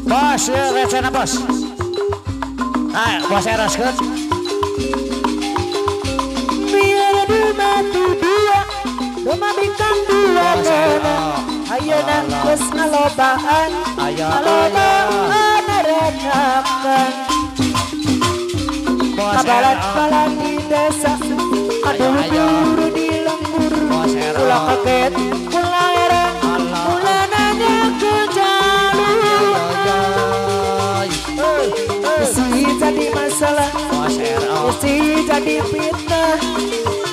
Bos, ya recena bos. Ah, bos eros kan? Biar dimati dua, doma bintang dua nana. Ayo nangkus ngalobaan, ngalobaan renakan. Kabalan-balan di desa, aduh di lembur. Pulang kaget, pulang erang, pulang nanya ke jalur. Mesti jadi masalah, mesti jadi fitnah.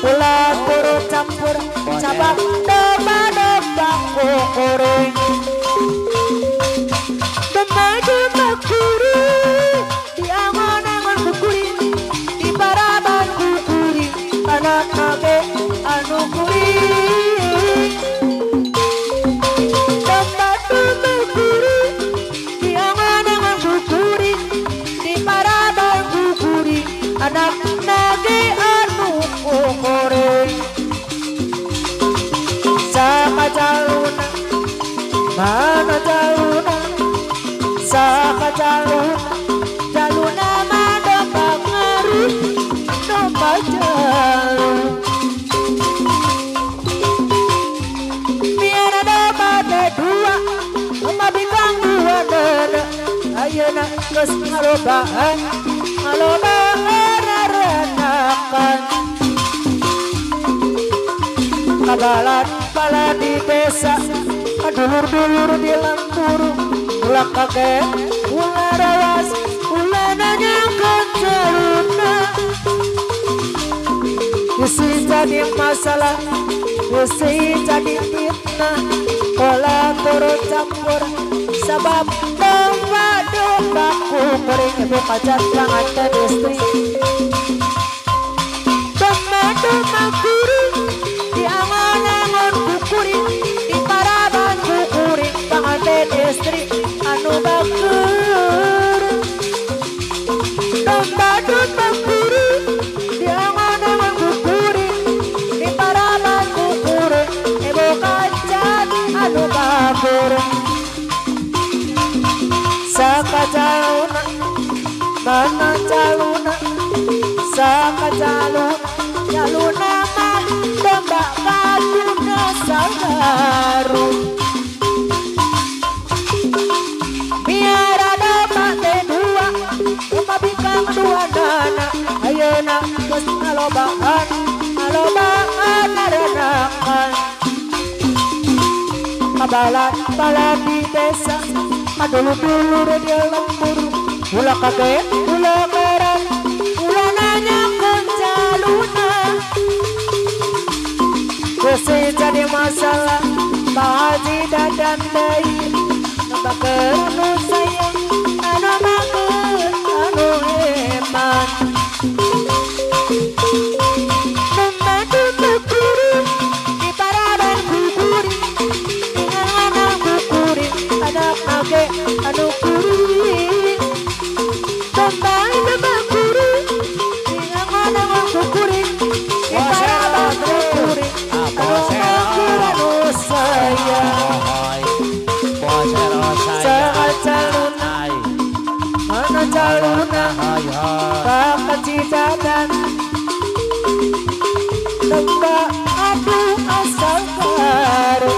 Pulang turun campur, cabang domba kuring. Domba kuring, di angon-angon kuring, di baraban kuring, anak nage anu kuring. Domba kuring, di angon-angon kuring, di baraban kuring, anak nage anu kuring. Saka jaluna, mana jaluna, saka jaluna, jaluna mana pengaruh, domba jalun. Biar ada pada dua, domba bintang dua nana. Ayo nak terus ngalobaan, ngalobaan renakan. Kabalan-balan di desa, dulur-dulur di lemburu. Pulang kaget, pulang rawas, pulang nanya ke jaluna. Isi jadi masalah, isi jadi fitnah. Pola turun campur, sebab domba kuring. Ibu pacar jangan dan istri. Domba kuring, di angon-angon kuring, di paraban kuring, panganten istri anu bakur. Domba kuring, di angon-angon kuring, di paraban kuring, ibu kacan anu bakur. Saka jaluna, mana jaluna, saka jaluna, jaluna mah domba kaduna sanggaru. Biar ada mate dua, domba bintang dua nana. Ayo nak terus ngalobaan, ngalobaan renakan. Kabalan-balan di desa, dulur-dulur di lembur. Pulang kaget, pulang merah, pulang nanya ke jaluna. Mesti jadi masalah, Pak Haji dadan bayi. Nambah anu sayang, anu bagus, anu hebat. Domba kuring, di paraban kuring, di angan kuring, anak nage anu kuring. Domba kuring, di angan kuring, di paraban kuring. Anu sayang, saka jaluna, mana jaluna, baka cidadan. Domba aduh asal baru.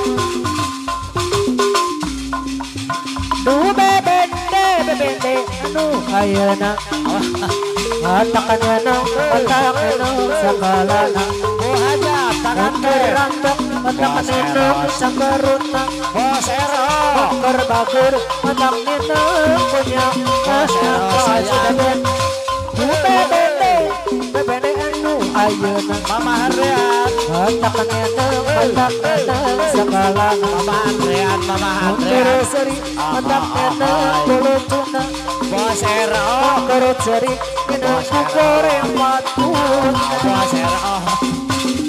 Duh bebende anu ayana. Matakan yana, matakan sakalana. Rambok, matakan yana, sakaruna. Bos ero. Bakar matak nina punya kasih. Bebende anu ayana. Mama Hadrian, Matakan yana, matakan sakalana. Mama Hadrian, Mama Hadrian. Terus seri, matakan yana, kulutuna. Bos ero. Terus seri, kena goreng patun. Bos ero.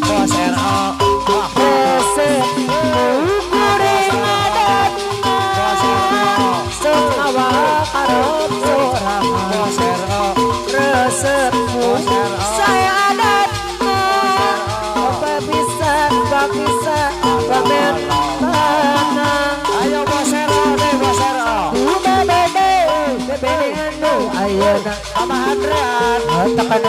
Bos ero. Goreng adat. Sengawa karop sorang. Bos ero. Resepmu saya adat. Apa bisa, pamer tanah. Ayo bos ero deh, bos ero. Adrian tekan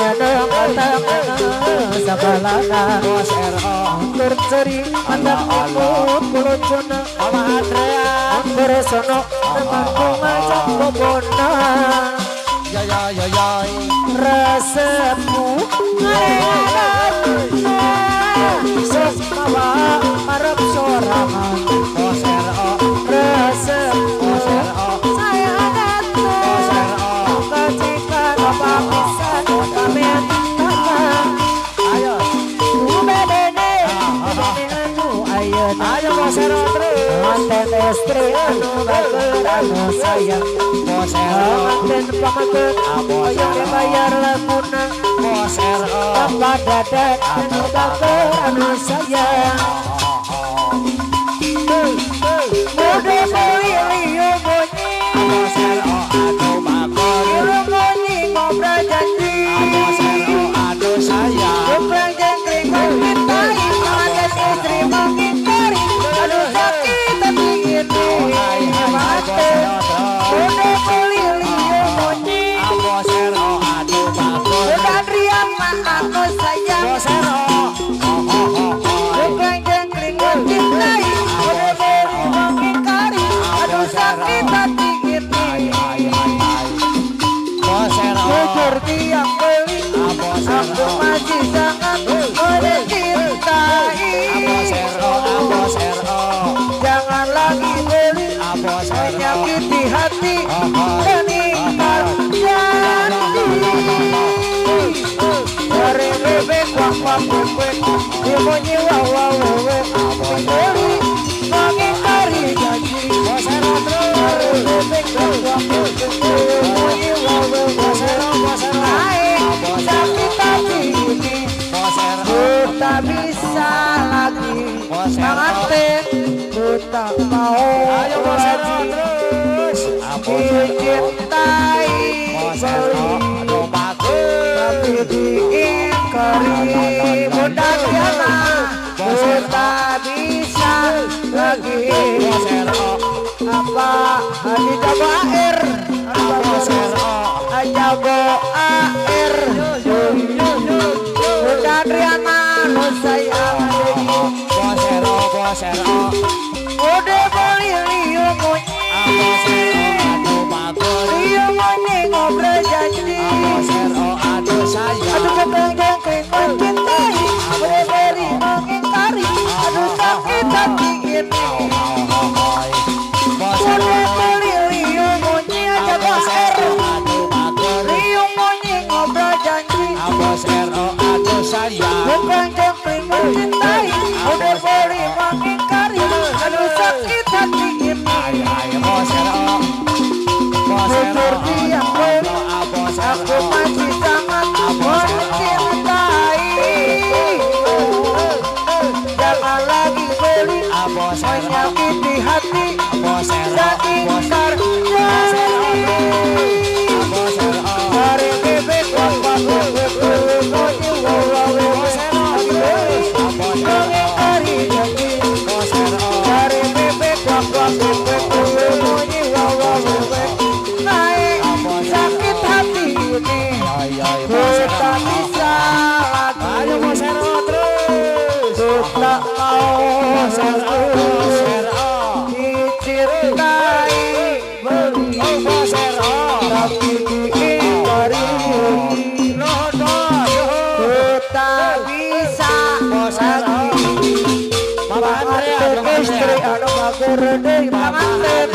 sabalana Bos RO terceri mandang ikut kulocona Mama Adrian beresono temanku ngajak bobona ya ya ya ya resepku sos mawa marep sorangan Bos RO resepku Bos RO saya datang Bos RO ketika apa bisa pamit ayo bedene anu ayeuna ayo Bos RO terus manten istri anu bager anu sayang Bos RO manten pamaget oyong dibayar lamuna Bos RO bapak dadat anu bager anu sayang mode liu bunyi Bos RO aduh bagus liu bunyi ngobrol janji Bos RO aduh sayang Bukan jengkring mencintai mantan istri mengingkari aduh sakit tapi ini mati udah beli liu bunyi Bos RO aduh bagus bukan riang aku sayang Bos RO bukan jengkring mencintai udah beli mengingkari aduh sakit hati ini Bos RO jujur tiang beli Bos aku RO masih sangat mencintai Bos RO Bos RO jangan lagi beli Bos RO menyakiti hati meninggal janji dari bebek wak bebek imunyi wawa wewe beli mengingkari janji Bos RO dari bebek wak bebek imunyi wawa wewe naik sakit hati ini Bos RO ku tak bisa lagi Bos RO mangatin ku tak mau ayo Bos RO terus dicintai Bos RO aduh bagus tapi diingkari bunda Diana ku tak bisa lagi Bos RO apa dijago air Bos RO jago air bunda Diana lu sayang Bos RO Bos RO udah beli liu bunyi Bos RO aduh bagus liu bunyi ngobrol janji Bos RO aduh sayang aduh keteng jengkring mencintai udah beli mengingkari aduh sakit hati ini Bos udah RO beli liu bunyi jago air aduh bagus liu bunyi ngobrol janji Bos RO aduh sayang bukan jengkring mencintai udah beli mengingkari aduh sakit hati ini Bos RO Bos jujur RO tiang beli Bos aku RO masih sangat mencintai jangan lagi beli Bos RO menyakiti hati Bos RO dan ingkar janji Bos RO dari bebek wak bebek bunyi wawa wewe mengingkari janji Bos RO dari bebek wak bebek bunyi wawa wewe naik sakit hati ini ku tak bisa ayo lagi Bos RO terus ku tak mau Bos RO Bos RO dicintai beli Bos RO tapi diingkari ku tak bisa lagi Mama Andrea manten istri anu bager deui panganten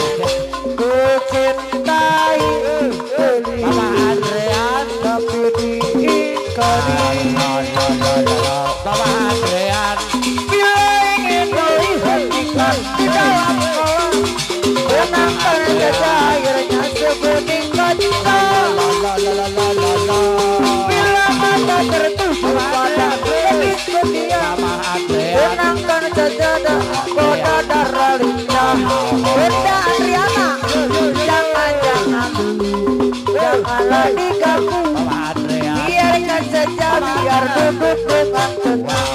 ku cintai beli Mama Andrean tapi diingkari Mama Andrean bila ingin dihentikan di dalam kolam benangkan saja airnya sebening kaca bila mata tertuju pada begitu dia Mama Andrean benangkan saja koda darah lincah bunda Adriana janganlah diganggu Mama Andrean biarkan saja biar duduk dengan tenang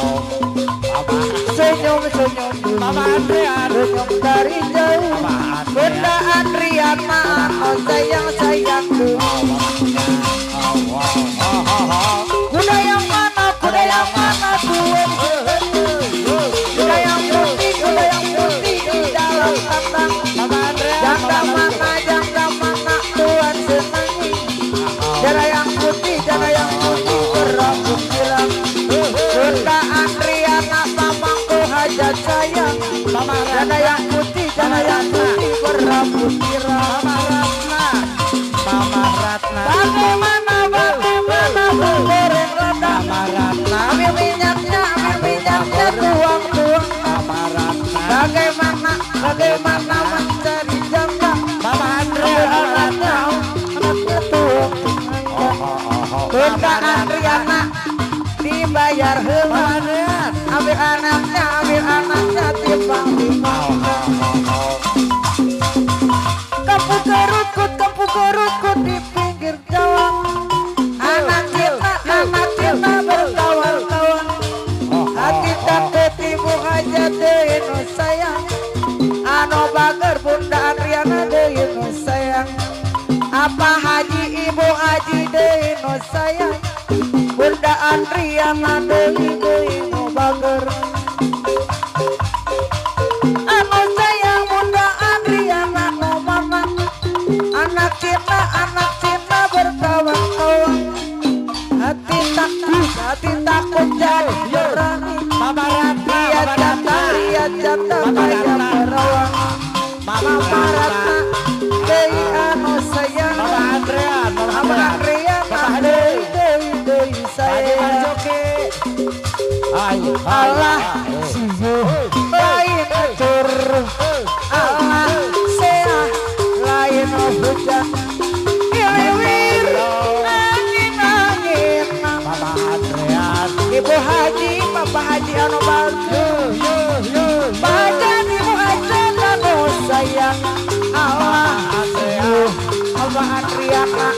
senyum-senyum Mama Andrean senyum dari jauh bunda Adriana oh sayang-sayangku Papa Haji Ibu Haji deui nu sayang Bunda Andriana deui nu bager anu sayang Bunda Andriana nu mama anak Cina berkawan-kawan hati takut jadi berani Mama Ratna, lihat janda kayak berawang Mama Ratna deui anu sayang Mama Andrean, Mama Andriana deui sayang Marjoki. Allah lain atur Allah seah lain hujan iliwir angin Mama Andrean. Ibu Haji Papa Haji anu bagus badan Ibu Haji anu sayang Allah Mama Andriana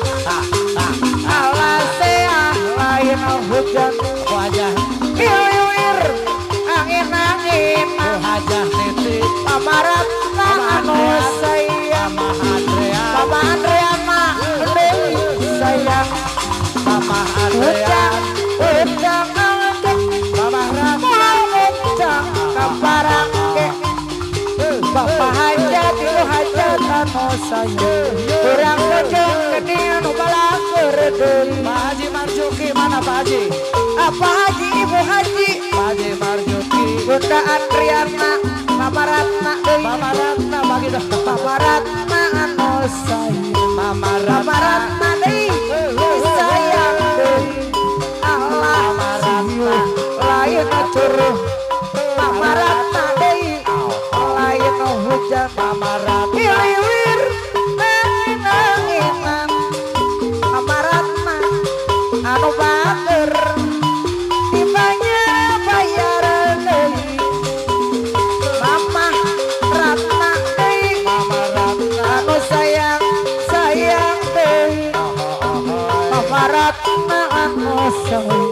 Allah seah lain hujan Wajah iliwir angin Hajah Titi. Mama Ratna anu sayang Mama Andrean. Mama Andriana deui sayang Mama Andrean. udang ngadeg Mama Ratna. udang kaparangke Bapak hajat Ibu hajat anu sayang urang bojong gede anu balaker deui Pak Haji Marjoki mana Pak Haji? Apa Haji Ibu Haji Pak Haji Marjoki. Bunda Andriana Mama Ratna deui Mama Ratna bagi dong. Mama Ratna anu sayang Mama Mama Ratna. Ratna deui sayang deui Allah Ratna lain atur Mama Ratna deui lain hujan Mama Ratna. iliwir anginan Mama Ratna anu bager tibanya bayaran deui Mama Ratna deui Mama Ratna. anu sayang deui Mama Ratna anu sayang